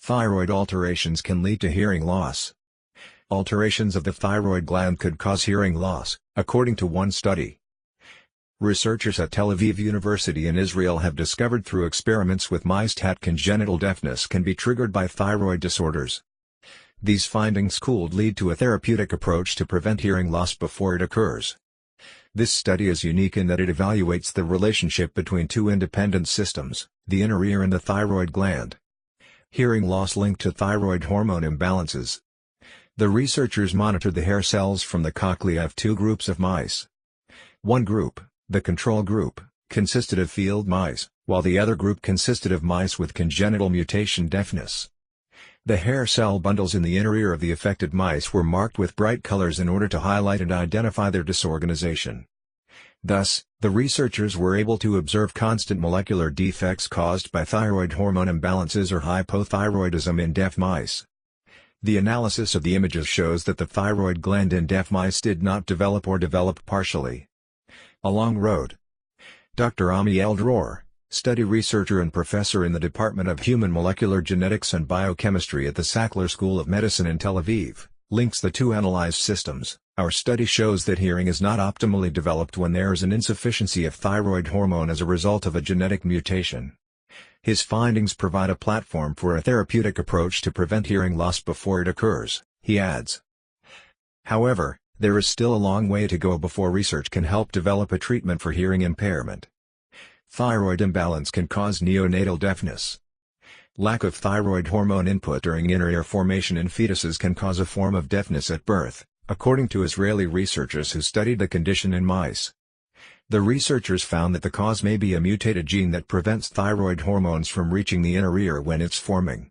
Thyroid alterations can lead to hearing loss. Alterations of the thyroid gland could cause hearing loss, according to one study. Researchers at Tel Aviv University in Israel have discovered through experiments with mice that congenital deafness can be triggered by thyroid disorders. These findings could lead to a therapeutic approach to prevent hearing loss before it occurs. This study is unique in that it evaluates the relationship between two independent systems, the inner ear and the thyroid gland. Hearing loss linked to thyroid hormone imbalances. The researchers monitored the hair cells from the cochlea of two groups of mice. One group, the control group, consisted of field mice, while the other group consisted of mice with congenital mutation deafness. The hair cell bundles in the inner ear of the affected mice were marked with bright colors in order to highlight and identify their disorganization. Thus, the researchers were able to observe constant molecular defects caused by thyroid hormone imbalances or hypothyroidism in deaf mice. The analysis of the images shows that the thyroid gland in deaf mice did not develop or developed partially. A long road. Dr. Ami Eldror, study researcher and professor in the Department of Human Molecular Genetics and Biochemistry at the Sackler School of Medicine in Tel Aviv, links the two analyzed systems. Our study shows that hearing is not optimally developed when there is an insufficiency of thyroid hormone as a result of a genetic mutation. His findings provide a platform for a therapeutic approach to prevent hearing loss before it occurs, he adds. However, there is still a long way to go before research can help develop a treatment for hearing impairment. Thyroid imbalance can cause neonatal deafness. Lack of thyroid hormone input during inner ear formation in fetuses can cause a form of deafness at birth, according to Israeli researchers who studied the condition in mice. The researchers found that the cause may be a mutated gene that prevents thyroid hormones from reaching the inner ear when it's forming.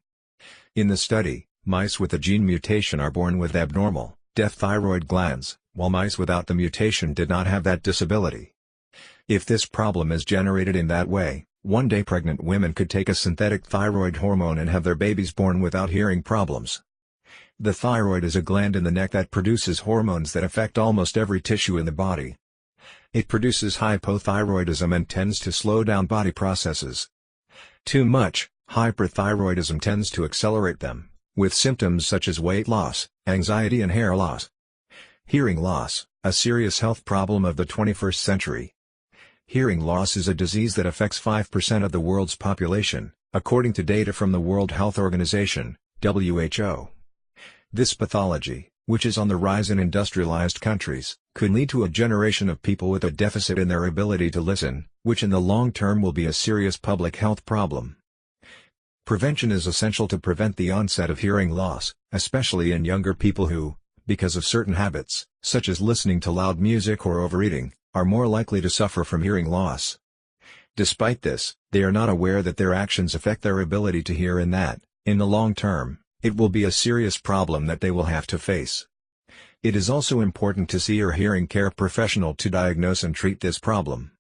In the study, mice with the gene mutation are born with abnormal, deaf thyroid glands, while mice without the mutation did not have that disability. If this problem is generated in that way, one day pregnant women could take a synthetic thyroid hormone and have their babies born without hearing problems. The thyroid is a gland in the neck that produces hormones that affect almost every tissue in the body. It produces hypothyroidism and tends to slow down body processes. Too much hyperthyroidism tends to accelerate them, with symptoms such as weight loss, anxiety and hair loss. Hearing loss, a serious health problem of the 21st century. Hearing loss is a disease that affects 5% of the world's population, according to data from the World Health Organization, WHO. This pathology, which is on the rise in industrialized countries, could lead to a generation of people with a deficit in their ability to listen, which in the long term will be a serious public health problem. Prevention is essential to prevent the onset of hearing loss, especially in younger people who, because of certain habits, such as listening to loud music or overeating, are more likely to suffer from hearing loss. Despite this, they are not aware that their actions affect their ability to hear and that, in the long term, it will be a serious problem that they will have to face. It is also important to see a hearing care professional to diagnose and treat this problem.